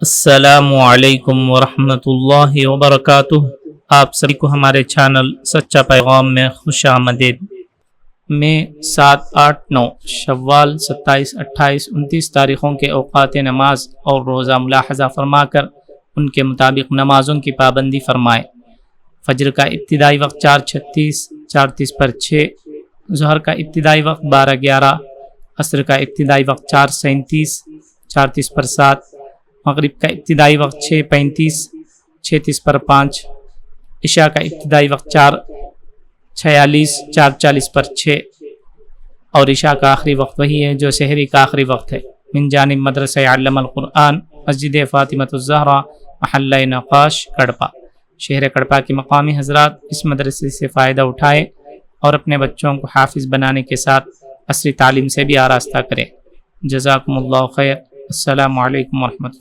السلام علیکم ورحمۃ اللہ وبرکاتہ۔ آپ سبھی کو ہمارے چینل سچا پیغام میں خوش آمدید۔ میں 7، 8، 9 شوال 27، 28، 29 تاریخوں کے اوقات نماز اور روزہ ملاحظہ فرما کر ان کے مطابق نمازوں کی پابندی فرمائے۔ فجر کا ابتدائی وقت 4:36، 4:30 پر 6، ظہر کا ابتدائی وقت 12:11، عصر کا ابتدائی وقت 4:37، 4:30 پر 7، مغرب کا ابتدائی وقت 6:35، 6:30 پر 5، عشاء کا ابتدائی وقت 4:46، 4:40 پر 6، اور عشاء کا آخری وقت وہی ہے جو سحری کا آخری وقت ہے۔ من جانب مدرسہ علم القرآن، مسجد فاطمۃ الزہرا، محلہ نقاش، کڑپا۔ شہر کڑپا کے مقامی حضرات اس مدرسے سے فائدہ اٹھائیں اور اپنے بچوں کو حافظ بنانے کے ساتھ عصری تعلیم سے بھی آراستہ کریں۔ جزاکم اللہ خیر۔ السلام علیکم ورحمۃ اللہ۔